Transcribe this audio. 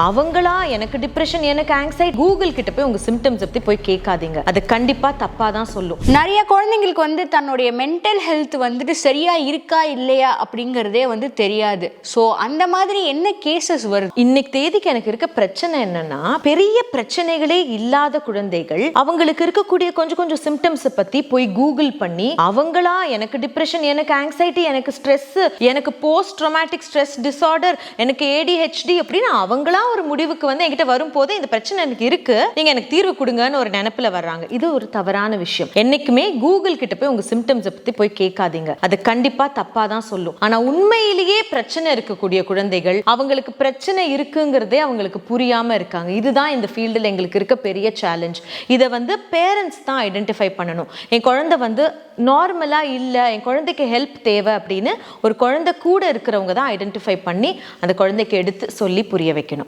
அவங்களா எனக்கு டிப்ரெஷன், எனக்கு ஆங்ஸைட்டி, கூகுள் கிட்ட போய் உங்க சிம்டம்ஸ் பத்தி போய் கேட்காதீங்க. அது கண்டிப்பா தப்பா தான் சொல்லும். நிறைய குழந்தைங்களுக்கு தன்னுடைய மென்டல் ஹெல்த் சரியா இருக்கா இல்லையா அப்படிங்கிறதே தெரியாது. ஸோ அந்த மாதிரி என்ன கேசஸ் வருது? இன்னைக்கு தேதிக்கு எனக்கு இருக்க பிரச்சனை என்னன்னா, பெரிய பிரச்சனைகளே இல்லாத குழந்தைகள் அவங்களுக்கு இருக்கக்கூடிய கொஞ்சம் கொஞ்சம் சிம்டம்ஸ் பத்தி போய் கூகுள் பண்ணி அவங்களா எனக்கு டிப்ரெஷன், எனக்கு ஆங்ஸைட்டி, எனக்கு ஸ்ட்ரெஸ், எனக்கு போஸ்ட் ட்ராமாட்டிக் ஸ்ட்ரெஸ் டிசார்டர், எனக்கு ADHD அப்படின்னு அவங்களா ஒரு முடிவுக்கு என்கிட்ட வரும்போது இந்த பிரச்சனை எனக்கு இருக்கு, நீங்க எனக்கு தீர்வு கொடுங்கன்னு ஒரு நினைப்புல வர்றாங்க. இது ஒரு தவறான விஷயம். என்னைக்குமே கூகுள் கிட்ட போய் உங்க சிம்டம்ஸ் பத்தி போய் கேட்காதீங்க. அது கண்டிப்பா தப்பா தான் சொல்லும். ஆனா உண்மையிலேயே பிரச்சனை இருக்கக்கூடிய குழந்தைகள் அவங்களுக்கு பிரச்சனை இருக்குங்கிறதே அவங்களுக்கு புரியாம இருக்காங்க. இதுதான் இந்த ஃபீல்டில் எங்களுக்கு இருக்க பெரிய சேலஞ்ச். இதை பேரண்ட்ஸ் தான் ஐடென்டிஃபை பண்ணணும். என் குழந்தை நார்மலா இல்லை, என் குழந்தைக்கு ஹெல்ப் தேவை அப்படின்னு ஒரு குழந்தை கூட இருக்கிறவங்க தான் ஐடென்டிஃபை பண்ணி அந்த குழந்தைக்கு எடுத்து சொல்லி புரிய வைக்கணும்.